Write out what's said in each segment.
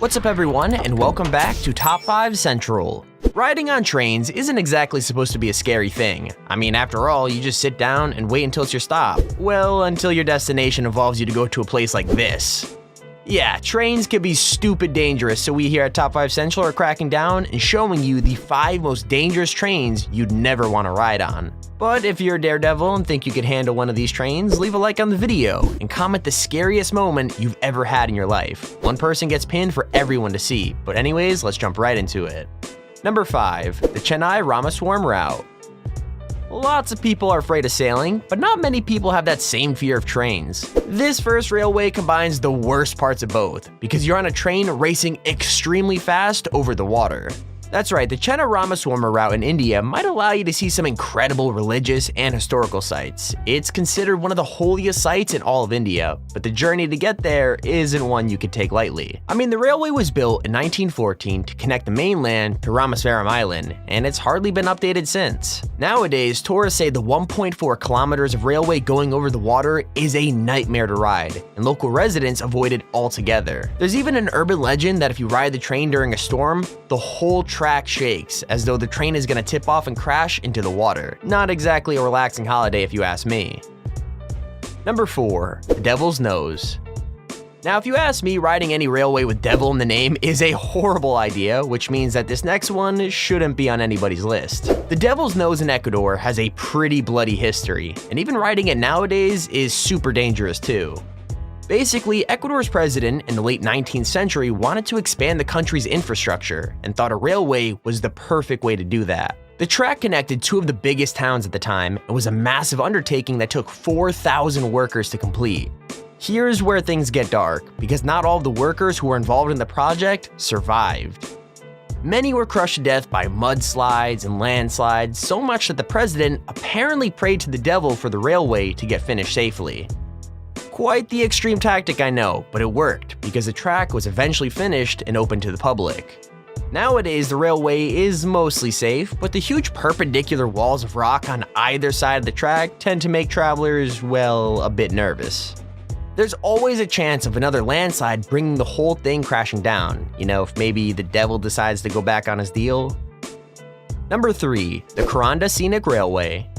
What's up everyone, and welcome back to Top 5 Central. Riding on trains isn't exactly supposed to be a scary thing. I mean, after all, you just sit down and wait until it's your stop. Well, until your destination involves you to go to a place like this. Yeah, trains can be stupid dangerous, so we here at Top 5 Central are cracking down and showing you the 5 most dangerous trains you'd never want to ride on. But if you're a daredevil and think you could handle one of these trains, leave a like on the video and comment the scariest moment you've ever had in your life. One person gets pinned for everyone to see, but anyways, let's jump right into it. Number 5, the Chennai Ramaswami Route. Lots of people are afraid of sailing, but not many people have that same fear of trains. This first railway combines the worst parts of both, because you're on a train racing extremely fast over the water. That's right, the Chennai Ramaswami route in India might allow you to see some incredible religious and historical sites. It's considered one of the holiest sites in all of India, but the journey to get there isn't one you can take lightly. I mean, the railway was built in 1914 to connect the mainland to Ramaswami Island, and it's hardly been updated since. Nowadays, tourists say the 1.4 kilometers of railway going over the water is a nightmare to ride, and local residents avoid it altogether. There's even an urban legend that if you ride the train during a storm, the whole track shakes, as though the train is gonna tip off and crash into the water. Not exactly a relaxing holiday if you ask me. Number 4, the Devil's Nose. Now, if you ask me, riding any railway with devil in the name is a horrible idea, which means that this next one shouldn't be on anybody's list. The Devil's Nose in Ecuador has a pretty bloody history, and even riding it nowadays is super dangerous too. Basically, Ecuador's president in the late 19th century wanted to expand the country's infrastructure and thought a railway was the perfect way to do that. The track connected 2 of the biggest towns at the time and was a massive undertaking that took 4,000 workers to complete. Here's where things get dark, because not all of the workers who were involved in the project survived. Many were crushed to death by mudslides and landslides, so much that the president apparently prayed to the devil for the railway to get finished safely. Quite the extreme tactic, I know, but it worked because the track was eventually finished and open to the public. Nowadays, the railway is mostly safe, but the huge perpendicular walls of rock on either side of the track tend to make travelers, well, a bit nervous. There's always a chance of another landslide bringing the whole thing crashing down, you know, if maybe the devil decides to go back on his deal. Number 3, the Kuranda Scenic Railway.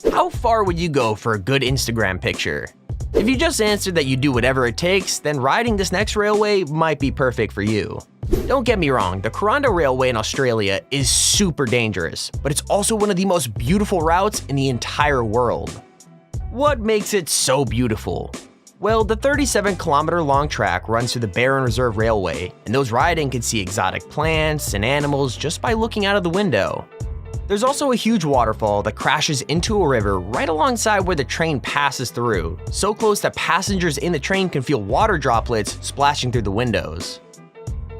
How far would you go for a good Instagram picture? If you just answered that you do whatever it takes, then riding this next railway might be perfect for you. Don't get me wrong, the Kuranda Railway in Australia is super dangerous, but it's also one of the most beautiful routes in the entire world. What makes it so beautiful? Well, the 37-kilometer long track runs through the Barren Reserve Railway, and those riding can see exotic plants and animals just by looking out of the window. There's also a huge waterfall that crashes into a river right alongside where the train passes through, so close that passengers in the train can feel water droplets splashing through the windows.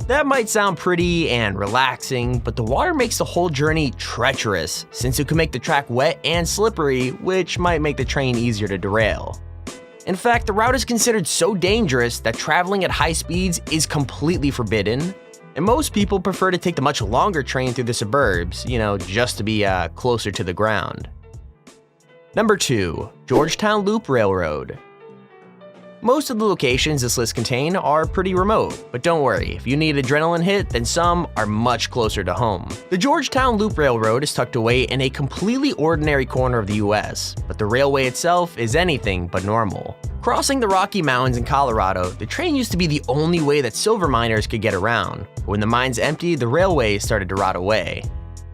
That might sound pretty and relaxing, but the water makes the whole journey treacherous, since it can make the track wet and slippery, which might make the train easier to derail. In fact, the route is considered so dangerous that traveling at high speeds is completely forbidden, and most people prefer to take the much longer train through the suburbs, you know, just to be closer to the ground. Number 2, Georgetown Loop Railroad. Most of the locations this list contain are pretty remote, but don't worry, if you need an adrenaline hit, then some are much closer to home. The Georgetown Loop Railroad is tucked away in a completely ordinary corner of the US, but the railway itself is anything but normal. Crossing the Rocky Mountains in Colorado, the train used to be the only way that silver miners could get around. But when the mines emptied, the railway started to rot away.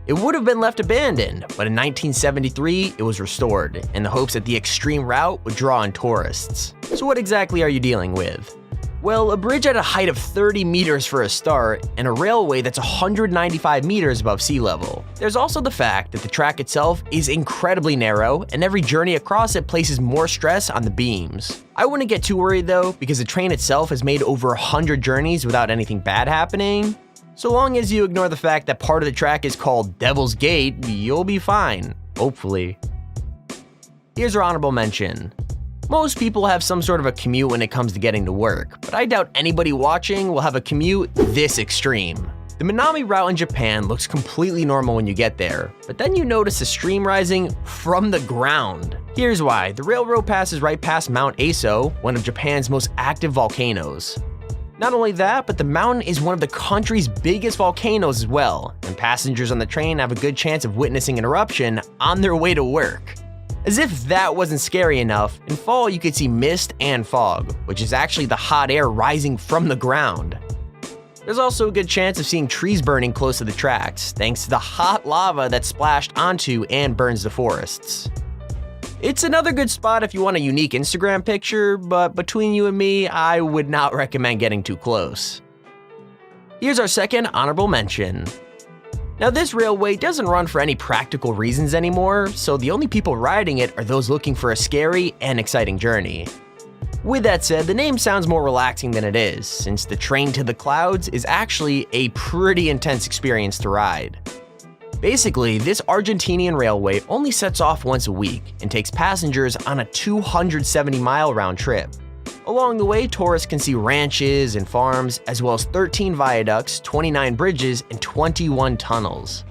It would have been left abandoned, but in 1973, it was restored, in the hopes that the extreme route would draw in tourists. So what exactly are you dealing with? Well, a bridge at a height of 30 meters for a start, and a railway that's 195 meters above sea level. There's also the fact that the track itself is incredibly narrow, and every journey across it places more stress on the beams. I wouldn't get too worried though, because the train itself has made over 100 journeys without anything bad happening. So long as you ignore the fact that part of the track is called Devil's Gate, you'll be fine, hopefully. Here's our honorable mention. Most people have some sort of a commute when it comes to getting to work, but I doubt anybody watching will have a commute this extreme. The Minami Route in Japan looks completely normal when you get there, but then you notice a stream rising from the ground. Here's why. The railroad passes right past Mount Aso, one of Japan's most active volcanoes. Not only that, but the mountain is one of the country's biggest volcanoes as well, and passengers on the train have a good chance of witnessing an eruption on their way to work. As if that wasn't scary enough, in fall you could see mist and fog, which is actually the hot air rising from the ground. There's also a good chance of seeing trees burning close to the tracks, thanks to the hot lava that's splashed onto and burns the forests. It's another good spot if you want a unique Instagram picture, but between you and me, I would not recommend getting too close. Here's our second honorable mention. Now this railway doesn't run for any practical reasons anymore, so the only people riding it are those looking for a scary and exciting journey. With that said, the name sounds more relaxing than it is, since the train to the clouds is actually a pretty intense experience to ride. Basically, this Argentinian railway only sets off once a week and takes passengers on a 270-mile round trip. Along the way, tourists can see ranches and farms, as well as 13 viaducts, 29 bridges, and 21 tunnels.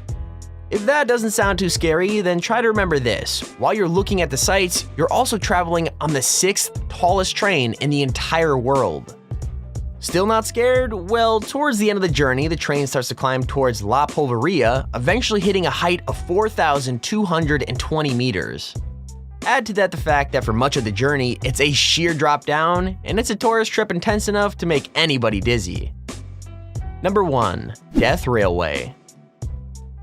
If that doesn't sound too scary, then try to remember this. While you're looking at the sights, you're also traveling on the 6th tallest train in the entire world. Still not scared? Well, towards the end of the journey, the train starts to climb towards La Polveria, eventually hitting a height of 4,220 meters. Add to that the fact that for much of the journey, it's a sheer drop down, and it's a tourist trip intense enough to make anybody dizzy. Number 1. Death Railway.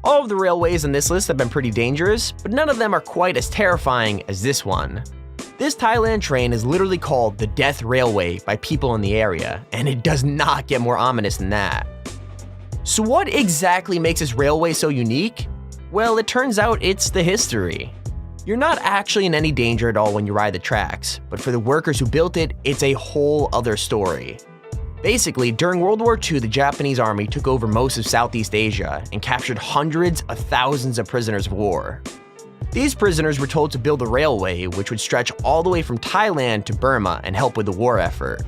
All of the railways on this list have been pretty dangerous, but none of them are quite as terrifying as this one. This Thailand train is literally called the Death Railway by people in the area, and it does not get more ominous than that. So what exactly makes this railway so unique? Well, it turns out it's the history. You're not actually in any danger at all when you ride the tracks, but for the workers who built it, it's a whole other story. Basically, during World War II, the Japanese army took over most of Southeast Asia and captured hundreds of thousands of prisoners of war. These prisoners were told to build a railway which would stretch all the way from Thailand to Burma and help with the war effort.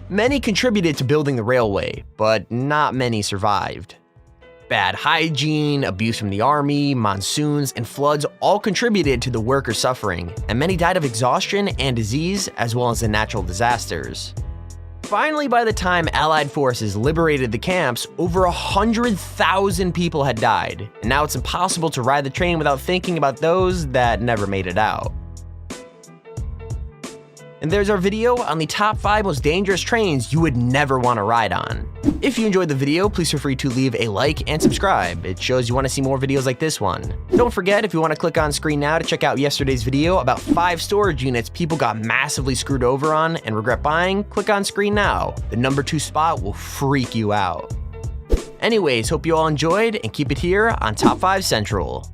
Many contributed to building the railway, but not many survived. Bad hygiene, abuse from the army, monsoons, and floods all contributed to the workers' suffering, and many died of exhaustion and disease as well as the natural disasters. Finally, by the time Allied forces liberated the camps, over 100,000 people had died, and now it's impossible to ride the train without thinking about those that never made it out. And there's our video on the top 5 most dangerous trains you would never want to ride on. If you enjoyed the video, please feel free to leave a like and subscribe. It shows you want to see more videos like this one. Don't forget, if you want to click on screen now to check out yesterday's video about 5 storage units people got massively screwed over on and regret buying, click on screen now. The number 2 spot will freak you out. Anyways, hope you all enjoyed and keep it here on Top 5 Central.